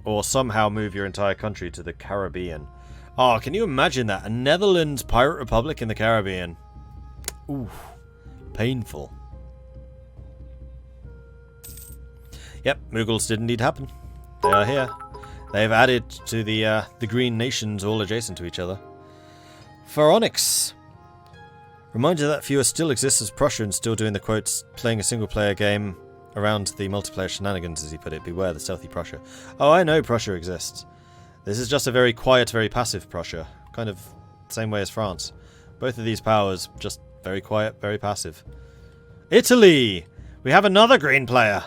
Or somehow move your entire country to the Caribbean. Oh, can you imagine that? A Netherlands pirate republic in the Caribbean. Ooh, painful. Yep, Mughals did indeed happen. They are here. They have added to the green nations all adjacent to each other. Pharaonics. Reminder that fewer still exist as Prussia and still doing the quotes, playing a single player game around the multiplayer shenanigans, as he put it. Beware the stealthy Prussia. Oh, I know Prussia exists. This is just a very quiet, very passive Prussia. Kind of same way as France. Both of these powers, just very quiet, very passive. Italy! We have another green player!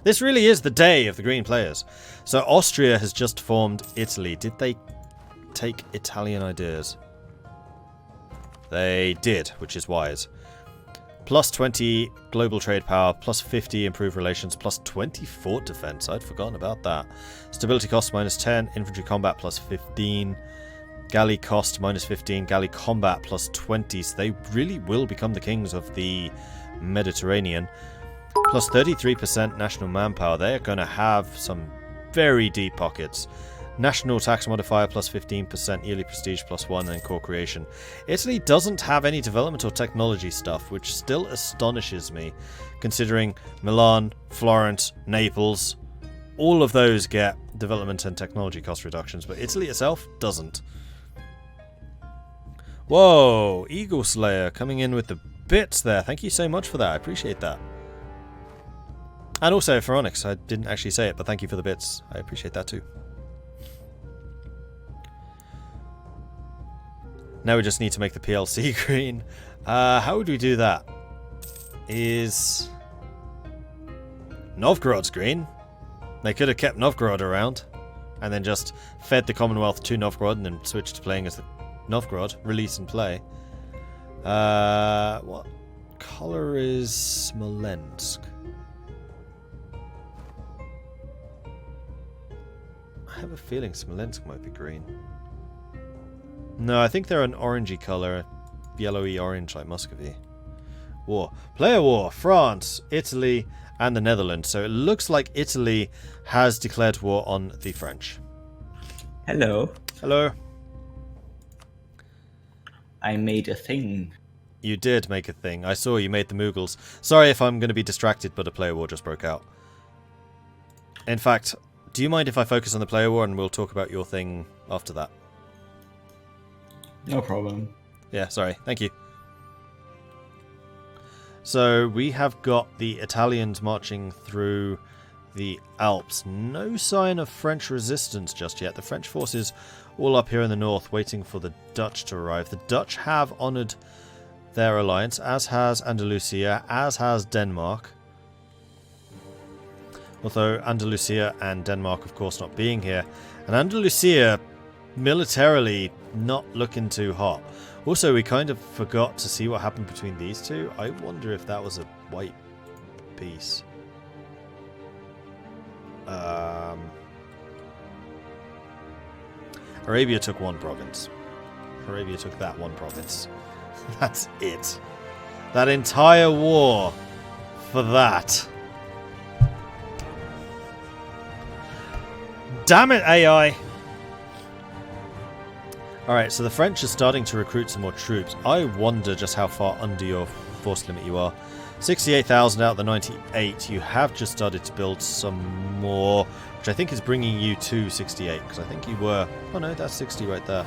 This really is the day of the green players. So Austria has just formed Italy. Did they take Italian ideas? They did, which is wise. Plus 20 global trade power, plus 50 improved relations, plus 20 fort defense. I'd forgotten about that. Stability cost minus 10, infantry combat plus 15, galley cost minus 15, galley combat plus 20. So they really will become the kings of the Mediterranean. Plus 33% national manpower. They are going to have some very deep pockets. National tax modifier plus 15%, yearly prestige plus 1, and core creation. Italy doesn't have any development or technology stuff, which still astonishes me, considering Milan, Florence, Naples, all of those get development and technology cost reductions, but Italy itself doesn't. Whoa, Eagle Slayer coming in with the bits there. Thank you so much for that. I appreciate that. And also, Pharaonics, I didn't actually say it, but thank you for the bits. I appreciate that too. Now we just need to make the PLC green. How would we do that? Is Novgorod's green? They could have kept Novgorod around and then just fed the Commonwealth to Novgorod and then switched to playing as the Novgorod. Release and play. What color is Smolensk? I have a feeling Smolensk might be green. No, I think they're an orangey colour. Yellowy orange like Muscovy. War. Player war. France, Italy, and the Netherlands. So it looks like Italy has declared war on the French. Hello. Hello. I made a thing. You did make a thing. I saw you made the Mughals. Sorry if I'm going to be distracted, but a player war just broke out. In fact, do you mind if I focus on the player war and we'll talk about your thing after that? No problem. Yeah, sorry. Thank you. So we have got the Italians marching through the Alps. No sign of French resistance just yet. The French forces all up here in the north waiting for the Dutch to arrive. The Dutch have honoured their alliance, as has Andalusia, as has Denmark. Although Andalusia and Denmark, of course, not being here. And Andalusia militarily not looking too hot. Also, we kind of forgot to see what happened between these two. I wonder if that was a white piece. Arabia took one province. Arabia took that one province. That's it. That entire war for that. Damn it, AI! Alright, so the French are starting to recruit some more troops. I wonder just how far under your force limit you are. 68,000 out of the 98. You have just started to build some more, which I think is bringing you to 68, because I think you were... Oh no, that's 60 right there.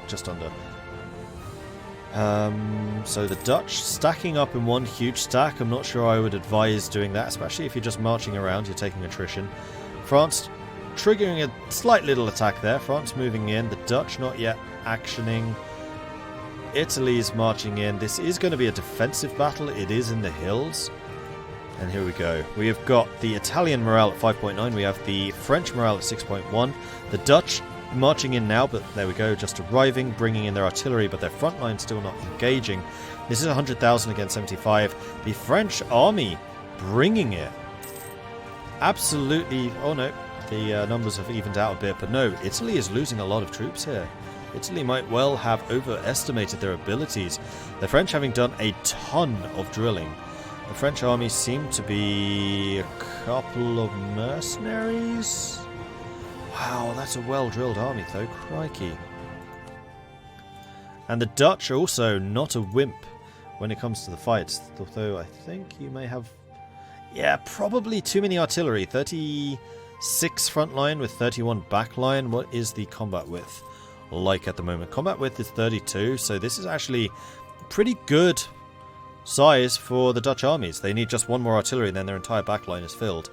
Just under. So the Dutch stacking up in one huge stack. I'm not sure I would advise doing that, especially if you're just marching around, you're taking attrition. France triggering a slight little attack there. France moving in. The Dutch not yet actioning. Italy's marching in. This is going to be a defensive battle. It is in the hills. And here we go. We have got the Italian morale at 5.9. We have the French morale at 6.1. The Dutch marching in now, but there we go. Just arriving, bringing in their artillery, but their front line still not engaging. This is 100,000 against 75. The French army bringing it. Absolutely. Oh no. The numbers have evened out a bit, but no, Italy is losing a lot of troops here. Italy might well have overestimated their abilities. The French having done a ton of drilling. The French army seem to be a couple of mercenaries. Wow, that's a well-drilled army though, crikey. And the Dutch are also not a wimp when it comes to the fights, although I think you may have... Yeah, probably too many artillery. 36 front line with 31 back line. What is the combat width like at the moment? Combat width is 32, so this is actually pretty good size for the Dutch armies. They need just one more artillery and then their entire back line is filled.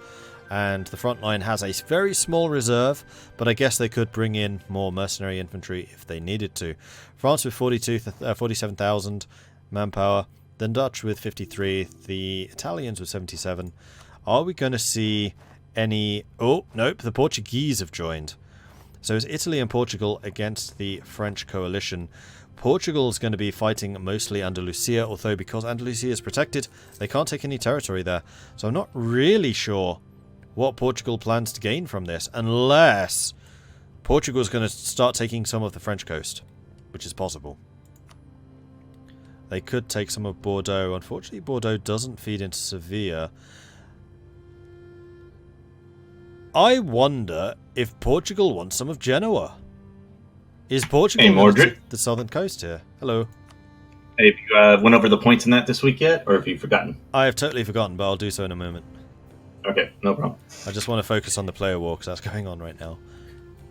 And the front line has a very small reserve, but I guess they could bring in more mercenary infantry if they needed to. France with 47,000 manpower, the Dutch with 53, the Italians with 77. Are we going to see any... Oh, nope, the Portuguese have joined. So it's Italy and Portugal against the French coalition. Portugal is going to be fighting mostly Andalusia, although because Andalusia is protected, they can't take any territory there. So I'm not really sure what Portugal plans to gain from this, unless Portugal is going to start taking some of the French coast, which is possible. They could take some of Bordeaux. Unfortunately, Bordeaux doesn't feed into Sevilla. I wonder if Portugal wants some of Genoa. Is Portugal Hey, Mordred. the southern coast here? Hello. Have you went over the points in that this week yet, or have you forgotten? I have totally forgotten, but I'll do so in a moment. Okay, no problem. I just want to focus on the player war because that's going on right now.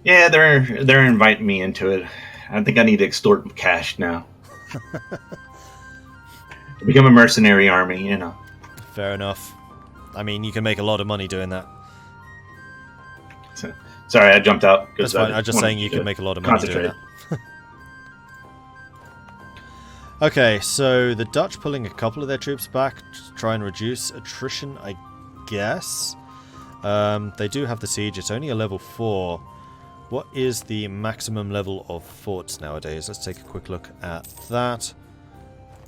Yeah, they're inviting me into it. I think I need to extort cash now. Become a mercenary army, you know. Fair enough. I mean, you can make a lot of money doing that. So, sorry, I jumped out. That's fine. I'm just saying you can make a lot of money doing that. Okay, so the Dutch pulling a couple of their troops back to try and reduce attrition, I guess. They do have the siege. It's only a level 4. What is the maximum level of forts nowadays? Let's take a quick look at that.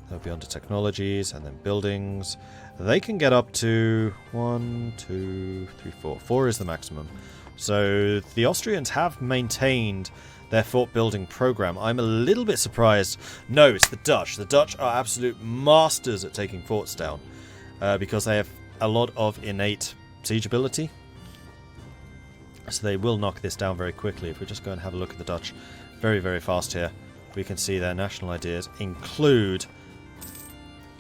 They'll be under technologies and then buildings. They can get up to 1, 2, 3, 4. 4 is the maximum. So the Austrians have maintained their fort building program. I'm a little bit surprised. No, it's the Dutch. The Dutch are absolute masters at taking forts down because they have a lot of innate siege ability. So they will knock this down very quickly. If we just go and have a look at the Dutch very, very fast here, we can see their national ideas include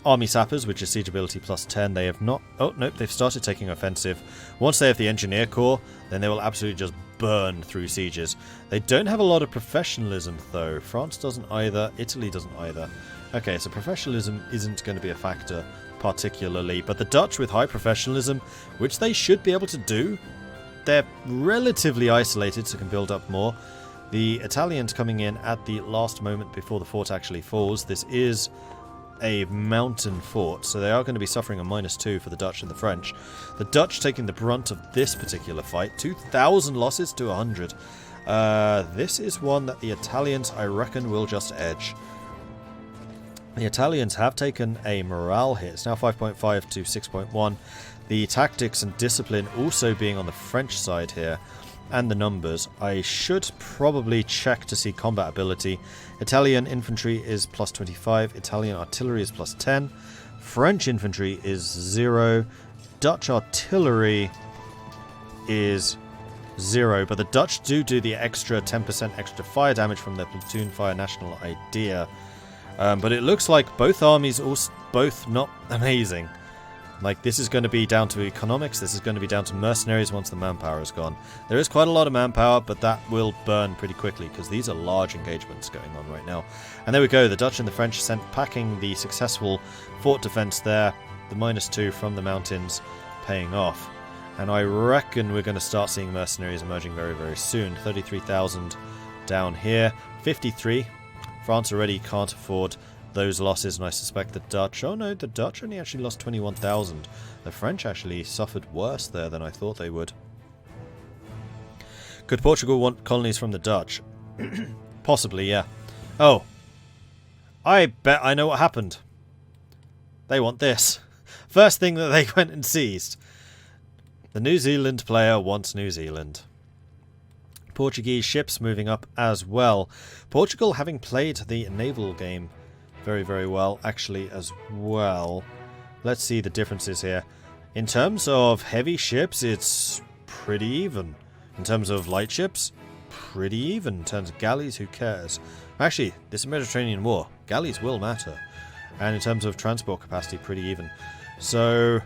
Army Sappers, which is siege ability plus 10. They have not... Oh, nope, they've started taking offensive. Once they have the Engineer Corps, then they will absolutely just burn through sieges. They don't have a lot of professionalism, though. France doesn't either. Italy doesn't either. Okay, so professionalism isn't going to be a factor particularly. But the Dutch with high professionalism, which they should be able to do, they're relatively isolated, so can build up more. The Italians coming in at the last moment before the fort actually falls. This is a mountain fort, so they are going to be suffering a -2 for the Dutch and the French. The Dutch taking the brunt of this particular fight. 2,000 losses to 100. This is one that the Italians, I reckon, will just edge. The Italians have taken a morale hit. It's now 5.5 to 6.1. The tactics and discipline also being on the French side here, and the numbers. I should probably check to see combat ability. Italian infantry is plus 25, Italian artillery is plus 10, French infantry is 0, Dutch artillery is 0, but the Dutch do the extra 10% extra fire damage from their platoon fire national idea. But it looks like both armies also both not amazing. Like, this is going to be down to economics, this is going to be down to mercenaries once the manpower is gone. There is quite a lot of manpower, but that will burn pretty quickly, because these are large engagements going on right now. And there we go, the Dutch and the French sent packing the successful fort defense there, the -2 from the mountains paying off. And I reckon we're going to start seeing mercenaries emerging very, very soon. 33,000 down here, 53. France already can't afford those losses, and I suspect the Dutch... Oh no, the Dutch only actually lost 21,000. The French actually suffered worse there than I thought they would. Could Portugal want colonies from the Dutch? Possibly, yeah. Oh. I bet I know what happened. They want this. First thing that they went and seized. The New Zealand player wants New Zealand. Portuguese ships moving up as well. Portugal having played the naval game very, very well, actually, as well. let's see the differences here. In terms of heavy ships, it's pretty even. In terms of light ships, pretty even. In terms of galleys, who cares? Actually, this is a Mediterranean war. Galleys will matter. And in terms of transport capacity, pretty even. So,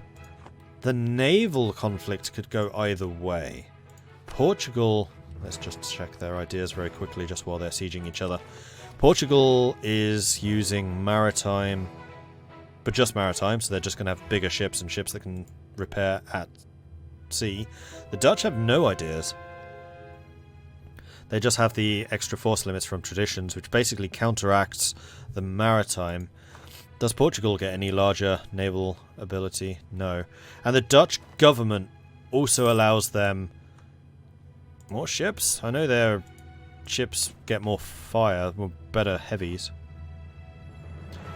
the naval conflict could go either way. Portugal, let's just check their ideas very quickly just while they're sieging each other. Portugal is using maritime, but just maritime, so they're just going to have bigger ships and ships that can repair at sea. The Dutch have no ideas. They just have the extra force limits from traditions, which basically counteracts the maritime. Does Portugal get any larger naval ability? No. And the Dutch government also allows them more ships. I know their ships get more fire, more better heavies.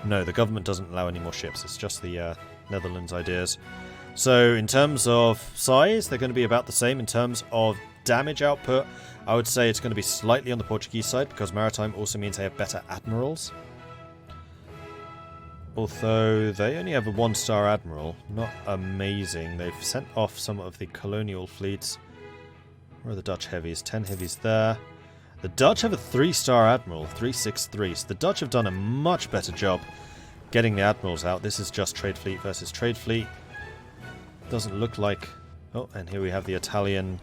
No, the government doesn't allow any more ships. It's just the Netherlands' ideas. So in terms of size, they're going to be about the same. In terms of damage output, I would say it's going to be slightly on the Portuguese side, because maritime also means they have better admirals. Although they only have a 1-star admiral. Not amazing. They've sent off some of the colonial fleets. Where are the Dutch heavies? 10 heavies there. The Dutch have a 3-star admiral, 363. So the Dutch have done a much better job getting the admirals out. This is just trade fleet versus trade fleet. Doesn't look like... Oh, and here we have the Italian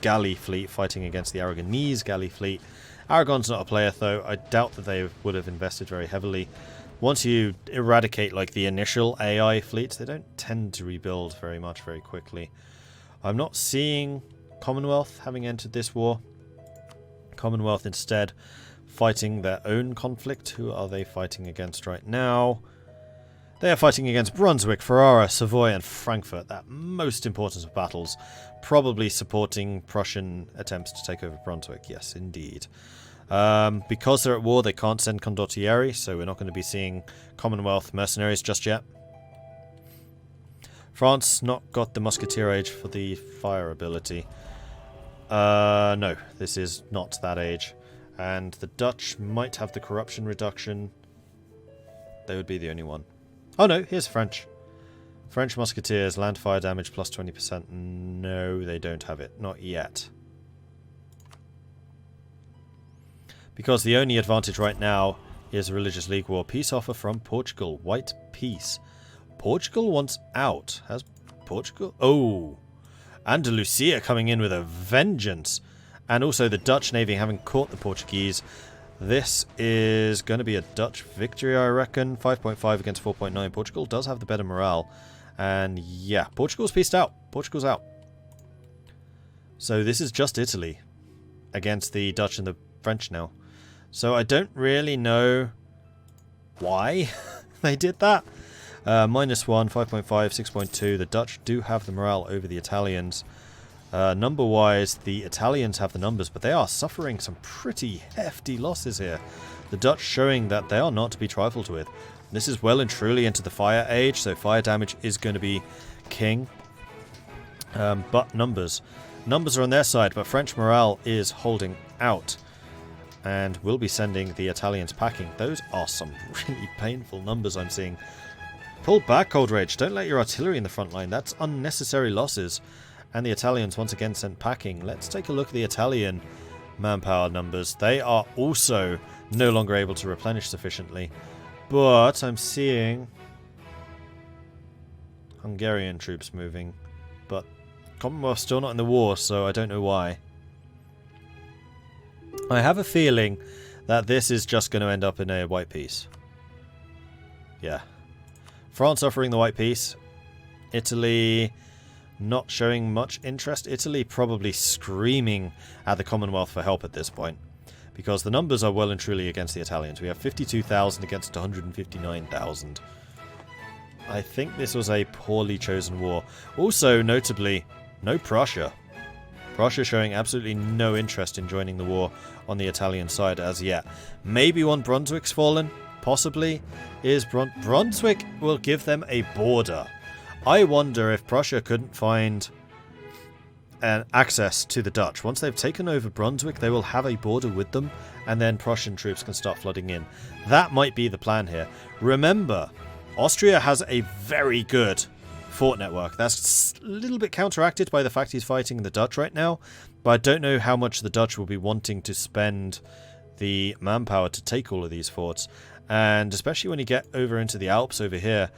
galley fleet fighting against the Aragonese galley fleet. Aragon's not a player, though. I doubt that they would have invested very heavily. Once you eradicate like the initial AI fleets, they don't tend to rebuild very much very quickly. I'm not seeing Commonwealth having entered this war. Commonwealth instead fighting their own conflict. Who are they fighting against right now? They are fighting against Brunswick, Ferrara, Savoy and Frankfurt. That most important of battles. Probably supporting Prussian attempts to take over Brunswick. Yes, indeed. Because they're at war, they can't send condottieri, so we're not going to be seeing Commonwealth mercenaries just yet. France not got the musketeer age for the fire ability. No, this is not that age. And the Dutch might have the corruption reduction. They would be the only one. Oh no, here's French. French musketeers, land fire damage plus 20%. No, they don't have it. Not yet. Because the only advantage right now is a religious league war. Peace offer from Portugal. White peace. Portugal wants out. Has Portugal... Oh! Andalusia coming in with a vengeance. And also the Dutch Navy having caught the Portuguese. This is going to be a Dutch victory, I reckon. 5.5 against 4.9. Portugal does have the better morale. And yeah, Portugal's peaced out. Portugal's out. So this is just Italy against the Dutch and the French now. So I don't really know why they did that. -1, 5.5, 6.2. The Dutch do have the morale over the Italians. Number-wise, the Italians have the numbers, but they are suffering some pretty hefty losses here. The Dutch showing that they are not to be trifled with. This is well and truly into the fire age, so fire damage is going to be king. But numbers. Numbers are on their side, but French morale is holding out. And we'll be sending the Italians packing. Those are some really painful numbers I'm seeing. Pull back, Cold Rage. Don't let your artillery in the front line. That's unnecessary losses. And the Italians once again sent packing. Let's take a look at the Italian manpower numbers. They are also no longer able to replenish sufficiently. But I'm seeing Hungarian troops moving. But Commonwealth's still not in the war, so I don't know why. I have a feeling that this is just going to end up in a white peace. Yeah. France offering the white peace. Italy not showing much interest. Italy probably screaming at the Commonwealth for help at this point. Because the numbers are well and truly against the Italians. We have 52,000 against 159,000. I think this was a poorly chosen war. Also, notably, no Prussia. Prussia showing absolutely no interest in joining the war on the Italian side as yet. Maybe when Brunswick's fallen, possibly, is Brunswick will give them a border. I wonder if Prussia couldn't find an access to the Dutch. Once they've taken over Brunswick, they will have a border with them, and then Prussian troops can start flooding in. That might be the plan here. Remember, Austria has a very good fort network. That's a little bit counteracted by the fact he's fighting the Dutch right now, but I don't know how much the Dutch will be wanting to spend the manpower to take all of these forts. And especially when you get over into the Alps over here,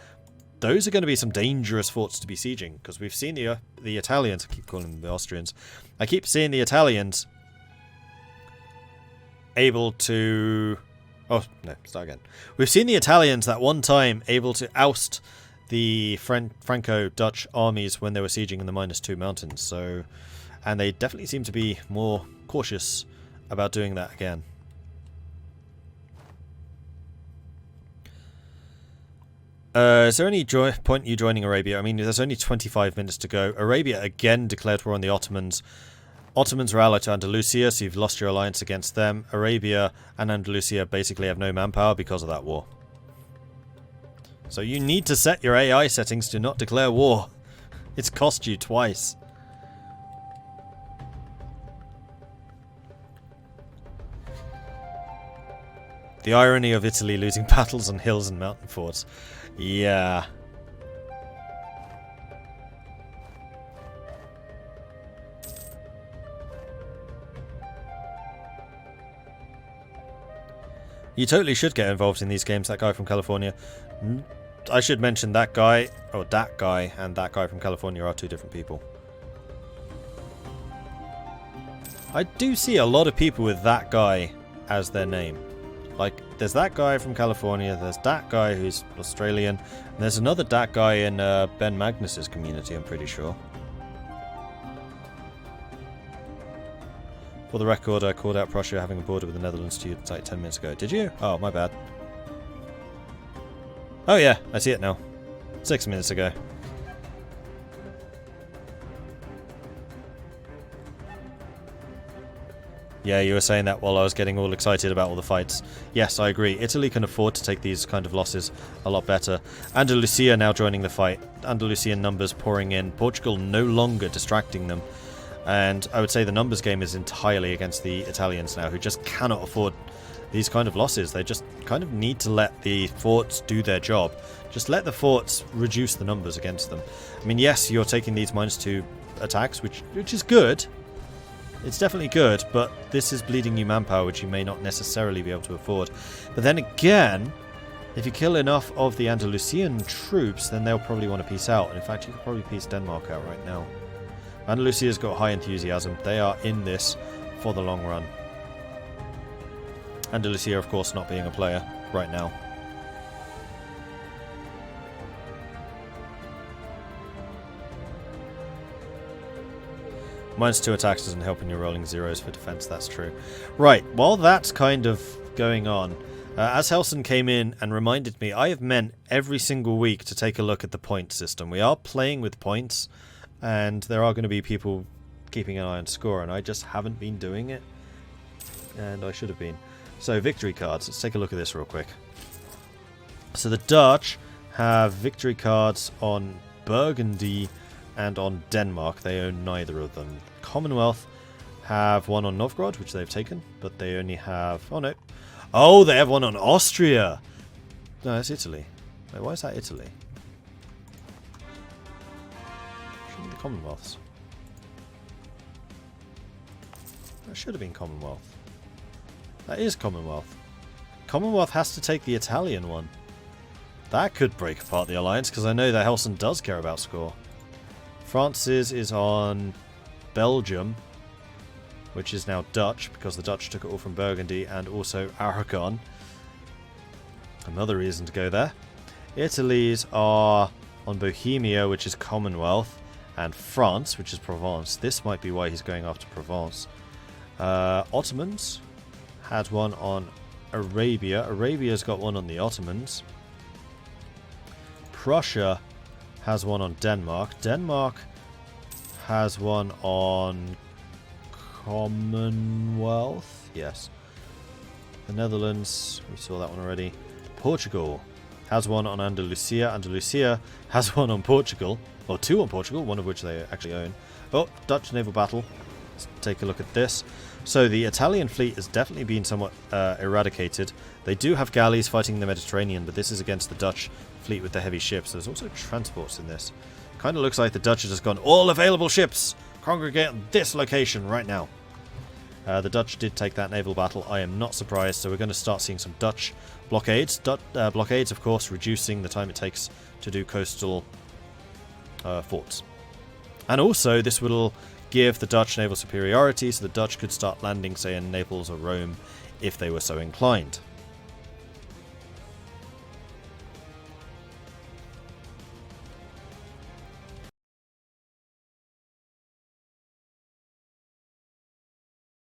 those are going to be some dangerous forts to be sieging, because we've seen the Italians, I keep calling them the Austrians, I keep seeing the Italians able to... Oh, no, start again. We've seen the Italians that one time able to oust the Franco-Dutch armies when they were sieging in the -2 mountains. So, and they definitely seem to be more cautious about doing that again. Is there any point you joining Arabia? I mean, there's only 25 minutes to go. Arabia again declared war on the Ottomans. Ottomans are allied to Andalusia, so you've lost your alliance against them. Arabia and Andalusia basically have no manpower because of that war. So you need to set your AI settings to not declare war. It's cost you twice. The irony of Italy losing battles on hills and mountain forts. Yeah. You totally should get involved in these games, that guy from California. I should mention that guy, or that guy, and that guy from California are two different people. I do see a lot of people with that guy as their name. Like, there's that guy from California, there's that guy who's Australian, and there's another that guy in Ben Magnus's community, I'm pretty sure. For the record, I called out Prussia having a border with the Netherlands to you like 10 minutes ago. Did you? Oh, my bad. Oh yeah, I see it now. 6 minutes ago. Yeah, you were saying that while I was getting all excited about all the fights. Yes, I agree. Italy can afford to take these kind of losses a lot better. Andalusia now joining the fight. Andalusian numbers pouring in. Portugal no longer distracting them. And I would say the numbers game is entirely against the Italians now, who just cannot afford these kind of losses. They just kind of need to let the forts do their job. Just let the forts reduce the numbers against them. I mean, yes, you're taking these -2 attacks, which is good. It's definitely good, but this is bleeding you manpower, which you may not necessarily be able to afford. But then again, if you kill enough of the Andalusian troops, then they'll probably want to peace out. And in fact, you could probably peace Denmark out right now. Andalusia's got high enthusiasm. They are in this for the long run. Andalusia, of course, not being a player right now. -2 attacks doesn't help when you're rolling zeros for defense, that's true. Right, while that's kind of going on, as Helson came in and reminded me, I have meant every single week to take a look at the point system. We are playing with points, and there are going to be people keeping an eye on score, and I just haven't been doing it. And I should have been. So, victory cards. Let's take a look at this real quick. So the Dutch have victory cards on Burgundy and on Denmark. They own neither of them. Commonwealth have one on Novgorod, which they've taken, but they only have... Oh, no. Oh, they have one on Austria! No, that's Italy. Wait, why is that Italy? Shouldn't be the Commonwealths. That should have been Commonwealth. That is Commonwealth. Commonwealth has to take the Italian one. That could break apart the alliance, because I know that Helson does care about score. France's is on Belgium, which is now Dutch, because the Dutch took it all from Burgundy, and also Aragon. Another reason to go there. Italy's are on Bohemia, which is Commonwealth, and France, which is Provence. This might be why he's going after Provence. Ottomans had one on Arabia. Arabia's got one on the Ottomans. Prussia has one on Denmark. Denmark has one on Commonwealth. Yes. The Netherlands, we saw that one already. Portugal has one on Andalusia. Andalusia has one on Portugal. Or two on Portugal, one of which they actually own. Oh, Dutch naval battle. Let's take a look at this. So the Italian fleet has definitely been somewhat eradicated. They do have galleys fighting the Mediterranean, but this is against the Dutch fleet with the heavy ships. There's also transports in this. Kind of looks like the Dutch have just gone, all available ships, congregate on this location right now. The Dutch did take that naval battle. I am not surprised. So we're going to start seeing some Dutch blockades. Blockades, of course, reducing the time it takes to do coastal forts. And also, this will give the Dutch naval superiority, so the Dutch could start landing, say, in Naples or Rome if they were so inclined.